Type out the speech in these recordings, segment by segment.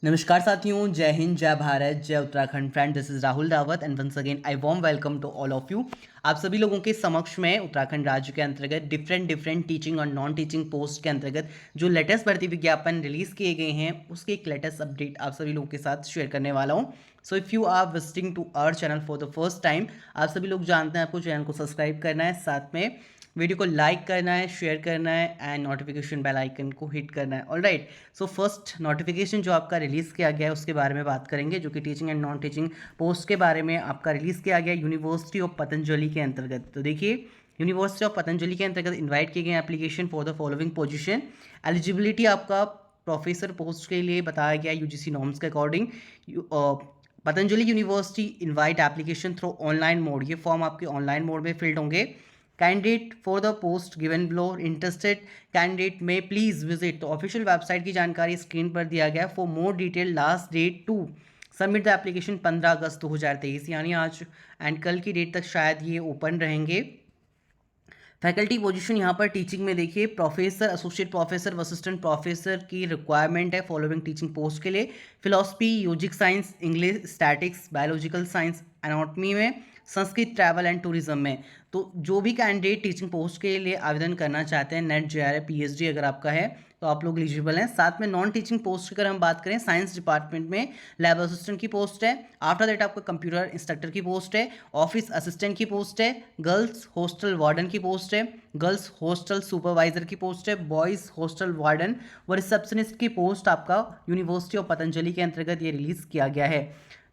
नमस्कार साथियों, जय हिंद, जय भारत, जय Uttarakhand. Friend, this is Rahul Rawat and once again I warm welcome to all of you. आप सभी लोगों के समक्ष में उत्तराखंड राज्य के अंतर्गत डिफरेंट टीचिंग और नॉन टीचिंग पोस्ट के अंतर्गत जो लेटेस्ट भर्ती विज्ञापन रिलीज किए गए हैं उसके एक लेटेस्ट अपडेट आप सभी लोगों के साथ शेयर करने वाला हूं। So if you are visiting to our channel for the first time, आप सभी लोग जानते हैं आपको चैनल को सब्सक्राइब करना है, साथ में वीडियो को लाइक करना है, शेयर करना है एंड नोटिफिकेशन बेल आइकन को हिट करना है। ऑलराइट, सो फर्स्ट नोटिफिकेशन जो आपका रिलीज़ किया गया है उसके बारे में बात करेंगे, जो कि teaching and non teaching post के बारे में आपका रिलीज़ किया गया यूनिवर्सिटी ऑफ पतंजलि के अंतर्गत। तो देखिए, यूनिवर्सिटी ऑफ पतंजलि के अंतर्गत इन्वाइट किए गए application for the following position. Eligibility आपका प्रोफेसर पोस्ट के लिए बताया गया यूजीसी नॉर्म्स के according. Patanjali university invite application through online mode, ये फॉर्म आपके ऑनलाइन मोड में फिल्ड होंगे। Candidate for the post given below, interested candidate में प्लीज विजिट, तो ऑफिशियल वेबसाइट की जानकारी स्क्रीन पर दिया गया। For more detail last date to submit the application 15 August 2023, यानी आज एंड कल की डेट तक शायद ये ओपन रहेंगे। फैकल्टी पोजीशन यहाँ पर टीचिंग में देखिए, professor, associate professor, assistant professor की रिक्वायरमेंट है फॉलोइंग टीचिंग पोस्ट के लिए। Philosophy, music science, English, statics, biological science, anatomy में, संस्कृत, ट्रैवल एंड टूरिज्म में। तो जो भी कैंडिडेट टीचिंग पोस्ट के लिए आवेदन करना चाहते हैं, नेट जेआरएफ पीएचडी अगर आपका है तो आप लोग एलिजिबल हैं। साथ में नॉन टीचिंग पोस्ट की अगर हम बात करें, साइंस डिपार्टमेंट में लैब असिस्टेंट की पोस्ट है। आफ्टर दैट आपका कंप्यूटर इंस्ट्रक्टर की पोस्ट है, ऑफिस असिस्टेंट की पोस्ट है, गर्ल्स हॉस्टल वार्डन की पोस्ट है, गर्ल्स हॉस्टल सुपरवाइजर की पोस्ट है, बॉयज़ हॉस्टल वार्डन व रिसेप्शनिस्ट की पोस्ट आपका यूनिवर्सिटी ऑफ पतंजलि के अंतर्गत ये रिलीज़ किया गया है।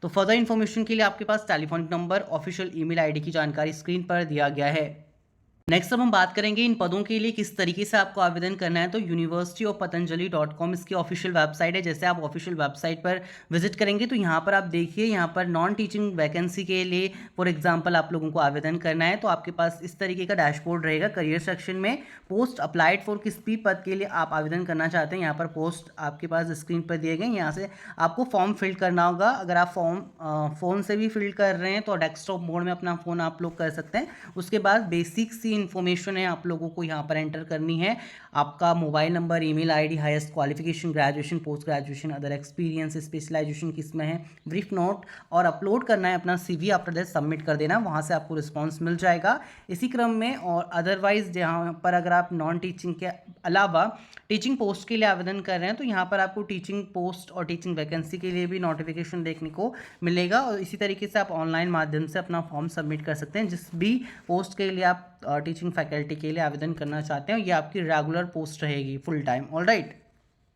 तो फर्दर इन्फॉर्मेशन के लिए आपके पास telephonic number, official email ID की जानकारी स्क्रीन पर दिया गया है। नेक्स्ट अब हम बात करेंगे इन पदों के लिए किस तरीके से आपको आवेदन करना है। तो यूनिवर्सिटी ऑफ पतंजलि.com इसकी ऑफिशियल वेबसाइट है। जैसे आप ऑफिशियल वेबसाइट पर विजिट करेंगे तो यहाँ पर आप देखिए, यहाँ पर नॉन टीचिंग वैकेंसी के लिए फॉर एग्जांपल आप लोगों को आवेदन करना है तो आपके पास इस तरीके का डैशबोर्ड रहेगा। करियर सेक्शन में पोस्ट अप्लाइड फॉर किस भी पद के लिए आप आवेदन करना चाहते हैं, यहाँ पर पोस्ट आपके पास स्क्रीन पर दिए गए। यहाँ से आपको फॉर्म फिल करना होगा। अगर आप फॉर्म फ़ोन से भी फिल कर रहे हैं तो डेस्कटॉप मोड में अपना फ़ोन आप लोग कर सकते हैं। उसके बाद बेसिक सी इन्फॉर्मेशन है आप लोगों को यहाँ पर एंटर करनी है। आपका mobile number, email ID, highest qualification, graduation, post graduation, other experience, specialisation किस में है, ब्रीफ नोट, और अपलोड करना है अपना सीवी। आफ्टर दैट सबमिट कर देना, वहाँ से आपको रिस्पॉन्स मिल जाएगा इसी क्रम में। और अदरवाइज यहाँ पर अगर आप नॉन टीचिंग के अलावा टीचिंग पोस्ट के लिए आवेदन कर रहे हैं तो यहाँ पर आपको टीचिंग पोस्ट और टीचिंग वैकेंसी के लिए भी नोटिफिकेशन देखने को मिलेगा। और इसी तरीके से आप ऑनलाइन माध्यम से अपना फॉर्म सबमिट कर सकते हैं जिस भी पोस्ट के लिए आप टीचिंग फैकल्टी के लिए आवेदन करना चाहते हैं। ये आपकी रेगुलर पोस्ट रहेगी full time. Alright,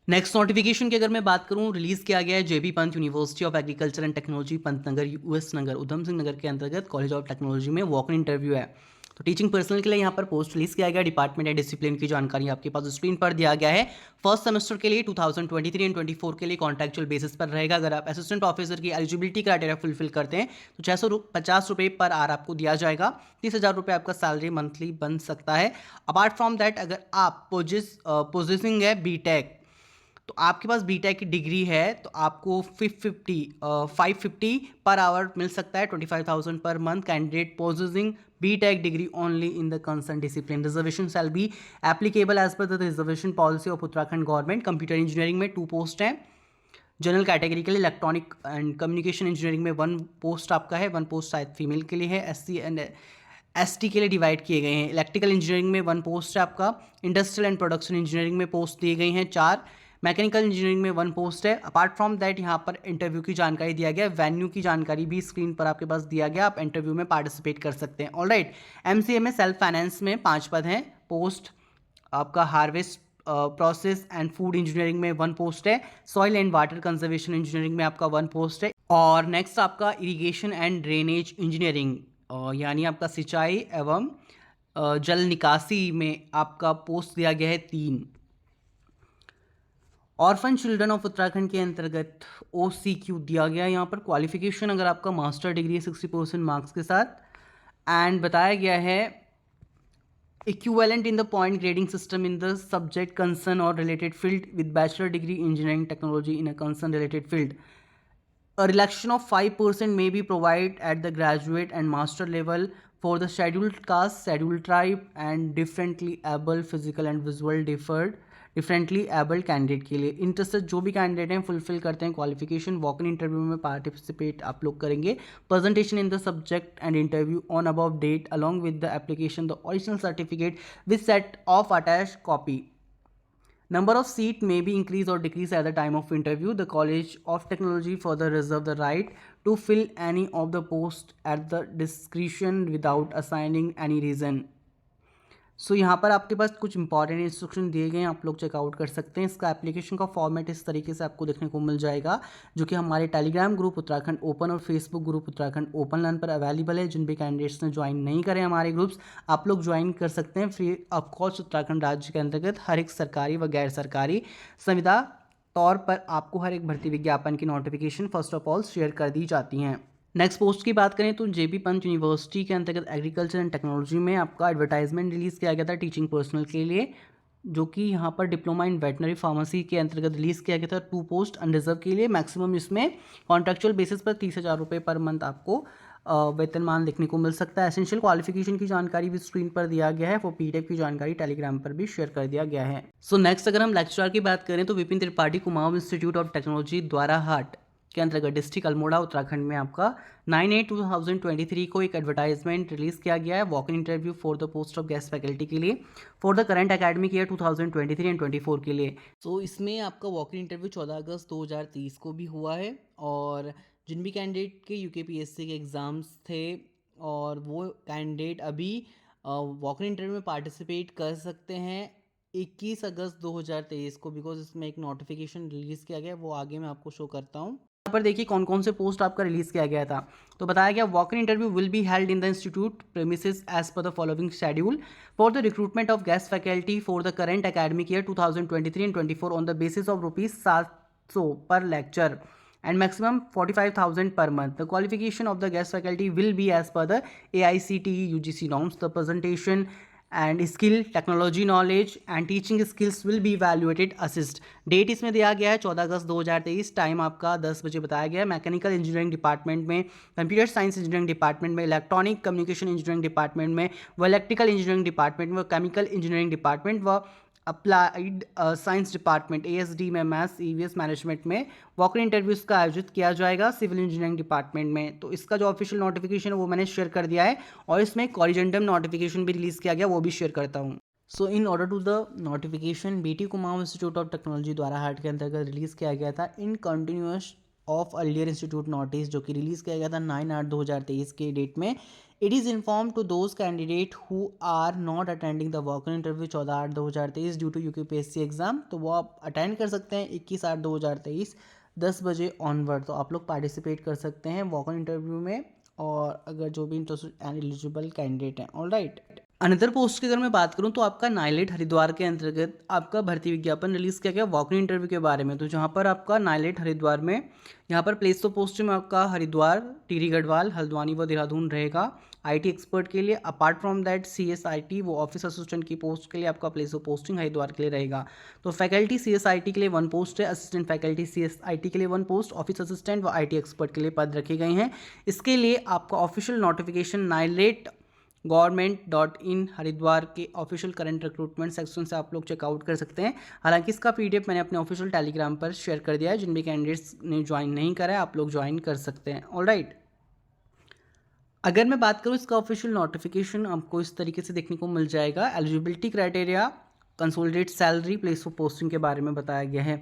next notification की अगर मैं बात करूं, रिलीज किया गया है JB Pant university of agriculture and technology Pantnagar US Nagar Udham Singh Nagar के अंतर्गत कॉलेज ऑफ टेक्नोलॉजी में वॉक इन इंटरव्यू है। तो टीचिंग पर्सनल के लिए यहाँ पर पोस्ट रिलीज किया गया। डिपार्टमेंट एंड डिसिप्लिन की जानकारी आपके पास स्क्रीन पर दिया गया है। फर्स्ट सेमेस्टर के लिए 2023 एंड 24 के लिए कॉन्ट्रैक्चुअल बेसिस पर रहेगा। अगर आप असिस्टेंट ऑफिसर की एलिजिबिलिटी क्राइटेरिया फुलफिल करते हैं तो 650 रुपये पर आर आपको दिया जाएगा। 30,000 रुपये आपका सैलरी मंथली बन सकता है। अपार्ट फ्रॉम दैट, अगर आप पोजिसिंग है बीटेक, तो आपके पास बीटेक की डिग्री है तो आपको 550 पर आवर मिल सकता है, 25,000 per month. Candidate possessing B Tech degree only in the concern discipline. Reservation shall be applicable as per the reservation policy of Uttarakhand government. Computer engineering में 2 पोस्ट हैं। जनरल कैटेगरी के लिए इलेक्ट्रॉनिक एंड कम्युनिकेशन इंजीनियरिंग में 1 post आपका है। 1 post शायद female के लिए है। एससी एंड एसटी के लिए डिवाइड किए गए हैं। इलेक्ट्रिकल इंजीनियरिंग में 1 पोस्ट है आपका। इंडस्ट्रियल एंड प्रोडक्शन इंजीनियरिंग में पोस्ट दिए गई हैं 4। मैकेनिकल इंजीनियरिंग में 1 पोस्ट है। अपार्ट फ्रॉम दैट यहाँ पर इंटरव्यू की जानकारी दिया गया है। वेन्यू की जानकारी भी स्क्रीन पर आपके पास दिया गया, आप इंटरव्यू में पार्टिसिपेट कर सकते हैं। ऑलराइट, एमसीए में सेल्फ फाइनेंस में 5 पद हैं। पोस्ट आपका harvest process and food engineering में 1 पोस्ट है। Soil and water conservation engineering में आपका 1 पोस्ट है। और नेक्स्ट आपका इरिगेशन एंड ड्रेनेज इंजीनियरिंग यानी आपका सिंचाई एवं जल निकासी में आपका पोस्ट दिया गया है 3। ऑर्फन चिल्ड्रन ऑफ उत्तराखंड के अंतर्गत OCQ दिया गया है। यहाँ पर क्वालिफिकेशन अगर आपका मास्टर डिग्री है 60% मार्क्स के साथ, एंड बताया गया है equivalent in the point grading system in the subject concern और related field with bachelor degree engineering technology in a concern related field. A relaxation of 5% may be provided at the graduate and master level for the scheduled caste, scheduled tribe, and differently able physical and visual differently abled candidate के लिए। Interested जो भी candidate हैं fulfil करते हैं qualification, walk in interview में participate आप लोग करेंगे। Presentation in the subject and interview on above date along with the application the original certificate with set of attach copy. Number of seat may be increased or decreased at the time of interview. The College of Technology further reserve the right to fill any of the post at the discretion without assigning any reason. सो यहाँ पर आपके पास कुछ important instruction दिए गए हैं, आप लोग checkout कर सकते हैं। इसका एप्लीकेशन का फॉर्मेट इस तरीके से आपको देखने को मिल जाएगा, जो कि हमारे टेलीग्राम ग्रुप उत्तराखंड ओपन और Facebook group Uttarakhand open learn पर अवेलेबल है। जिन भी कैंडिडेट्स ने ज्वाइन नहीं करें हमारे ग्रुप्स, आप लोग ज्वाइन कर सकते हैं फ्री ऑफ कॉस्ट। उत्तराखंड राज्य के अंतर्गत हर एक सरकारी व गैर सरकारी संविदा तौर पर आपको हर एक भर्ती विज्ञापन की notification first of all share कर दी जाती हैं। नेक्स्ट पोस्ट की बात करें तो जेबी पंत यूनिवर्सिटी के अंतर्गत एग्रीकल्चर एंड टेक्नोलॉजी में आपका एडवर्टाइजमेंट रिलीज़ किया गया था टीचिंग पर्सनल के लिए, जो कि यहाँ पर डिप्लोमा इन वेटनरी फार्मेसी के अंतर्गत रिलीज़ किया गया था 2 पोस्ट अनरिजर्व के लिए। मैक्सिमम इसमें कॉन्ट्रेक्चुअल बेसिस पर 30,000 रुपये पर मंथ आपको वेतनमान देखने को मिल सकता है। एसेंशियल क्वालिफिकेशन की जानकारी भी स्क्रीन पर दिया गया है, वो पीडीएफ की जानकारी टेलीग्राम पर भी शेयर कर दिया गया है। सो नेक्स्ट अगर हम लेक्चरर की बात करें तो Vipin Tripathi Kumaon institute of technology Dwarahat के अंतर्गत डिस्ट्रिक्ट अल्मोड़ा उत्तराखंड में आपका 9/8/2023 को एक एडवर्टाइजमेंट रिलीज किया गया है walk in interview for the post of guest faculty के लिए for the current academic year 2023 and 24 के लिए। सो इसमें आपका वॉक इन इंटरव्यू 14 अगस्त 2023 को भी हुआ है, और जिन भी कैंडिडेट के यूकेपीएससी के एग्ज़ाम्स थे और वो कैंडिडेट अभी वॉक इन इंटरव्यू में पार्टिसिपेट कर सकते हैं 21 अगस्त 2023 को, बिकॉज इसमें एक नोटिफिकेशन रिलीज़ किया गया है, वो आगे मैं आपको शो करता हूँ। यहाँ पर देखिए कौन कौन से पोस्ट आपका रिलीज किया गया था। तो बताया गया walk in interview will be held in the institute premises as per the following schedule for the recruitment of guest faculty for the current academic year 2023 and 24 on the basis of ₹700 per lecture and maximum 45,000 per month. The qualification of the guest faculty will be as per the AICTE UGC norms. The presentation and skill, technology knowledge and teaching skills will be evaluated assist. Date इसमें दिया गया है 14 अगस्त 2023। Time आपका 10 बजे बताया गया है। Mechanical engineering department में, कंप्यूटर साइंस इंजीनियरिंग डिपार्टमेंट में, इलेक्ट्रॉनिक कम्युनिकेशन इंजीनियरिंग डिपार्टमेंट में, व इलेक्ट्रिकल इंजीनियरिंग डिपार्टमेंट में, केमिकल इंजीनियरिंग डिपार्टमेंट व अप्लाइड साइंस डिपार्टमेंट ASD में, मैथ्स EVS मैनेजमेंट में वॉक इन इंटरव्यूज़ का आयोजित किया जाएगा सिविल इंजीनियरिंग डिपार्टमेंट में। तो इसका जो ऑफिशियल नोटिफिकेशन है वो मैंने शेयर कर दिया है, और इसमें कॉरिजेंडम नोटिफिकेशन भी रिलीज़ किया गया, वो भी शेयर करता हूँ। So in order to the notification BT Kumaon institute of technology Dwarahat के अंतर्गत रिलीज़ किया गया था in continuous of earlier institute notice, जो कि रिलीज़ किया गया था 9/8/2023 के डेट में। It is inform to those candidate who are not attending the walk in interview 14/8/2023 due to UKPSC exam, तो वो आप अटेंड कर सकते हैं 21/8/2023 10 बजे ऑनवर्ड। तो आप लोग पार्टिसिपेट कर सकते हैं वॉक इन इंटरव्यू में, और अगर जो भी इंटरेस्टेड एंड एलिजिबल कैंडिडेट हैं। ऑलराइट, अनदर पोस्ट की अगर मैं बात करूं तो आपका नाइलेट हरिद्वार के अंतर्गत आपका भर्ती विज्ञापन रिलीज़ किया गया वॉक इन इंटरव्यू के बारे में। तो जहां पर आपका नाइलेट हरिद्वार में यहाँ पर प्लेस ऑफ पोस्ट में आपका हरिद्वार, टिहरी गढ़वाल, हल्द्वानी व देहरादून रहेगा आईटी एक्सपर्ट के लिए। अपार्ट फ्रॉम दैट CSIT वो ऑफिस असिस्टेंट की पोस्ट के लिए आपका प्लेस ऑफ पोस्टिंग हरिद्वार के लिए रहेगा। तो फैकल्टी CSIT के लिए 1 पोस्ट है, असिस्टेंट फैकल्टी CSIT के लिए 1 पोस्ट, ऑफिस असिस्टेंट व IT एक्सपर्ट के लिए पद रखे गए हैं। इसके लिए आपका official notification NIELIT government.in Haridwar के ऑफिशियल करंट रिक्रूटमेंट सेक्शन से आप लोग चेकआउट कर सकते हैं। हालांकि इसका PDF मैंने अपने ऑफिशियल टेलीग्राम पर शेयर कर दिया है, जिन भी कैंडिडेट्स ने ज्वाइन नहीं करा है आप लोग ज्वाइन कर सकते हैं। ऑलराइट, अगर मैं बात करूँ इसका ऑफिशियल नोटिफिकेशन आपको इस तरीके से देखने को मिल जाएगा। Eligibility criteria, consolidate salary, place of posting के बारे में बताया गया है।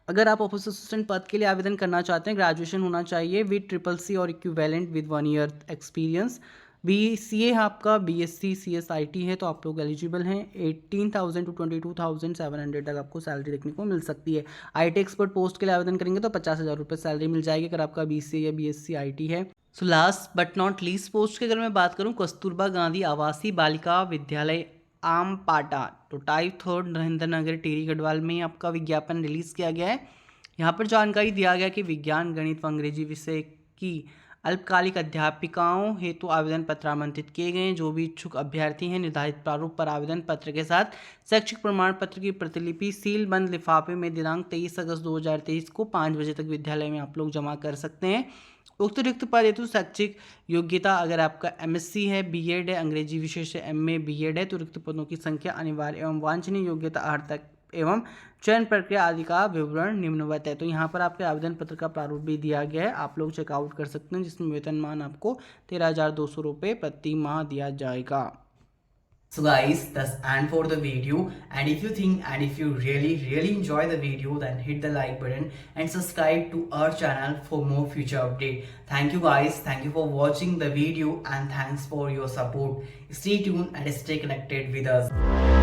अगर आप ऑफिस असिस्टेंट पद के लिए आवेदन करना चाहते हैं, ग्रेजुएशन होना चाहिए विद CCC और equivalent with 1 year experience. BCA आपका BSc CSIT है, तो आप लोग एलिजिबल हैं। 18,000 to 22,700 तक आपको सैलरी देखने को मिल सकती है। IT एक्सपर्ट पोस्ट के लिए आवेदन करेंगे तो 50,000 रुपये सैलरी मिल जाएगी अगर आपका BCA या BSc IT है। So last but not least post की अगर मैं बात करूं, कस्तूरबा गांधी आवासीय बालिका विद्यालय आम पाटा, तो टाइप 3 नरेंद्र नगर टिहरी गढ़वाल में आपका विज्ञापन रिलीज़ किया गया है। यहाँ पर जानकारी दिया गया कि विज्ञान, गणित व अंग्रेजी विषय की अल्पकालिक अध्यापिकाओं हेतु आवेदन पत्र आमंत्रित किए गए हैं। जो भी इच्छुक अभ्यर्थी हैं निर्धारित प्रारूप पर आवेदन पत्र के साथ शैक्षिक प्रमाण पत्र की प्रतिलिपि सील बंद लिफाफे में दिनांक 23 अगस्त 2023 को 5 बजे तक विद्यालय में आप लोग जमा कर सकते हैं। उक्त रिक्त पद हेतु शैक्षिक योग्यता, अगर आपका MSc है, B.Ed है, अंग्रेजी विषय से MA B.Ed है, तो रिक्त पदों की संख्या अनिवार्य एवं वांछनीय योग्यता अर्हता एवं चयन प्रक्रिया आदि का विवरण निम्नवत है। तो यहाँ पर आपके आवेदन पत्र का प्रारूप भी दिया गया है, आप लोग चेकआउट कर सकते हैं, जिसमें वेतनमान आपको 13,200 रुपये प्रति माह दिया जाएगा। So guys, that's end for the video, and if you think and if you really enjoy the video, then hit the like button and subscribe to our channel for more future update. Thank you guys, thank you for watching the video, and thanks for your support. Stay tuned and stay connected with us.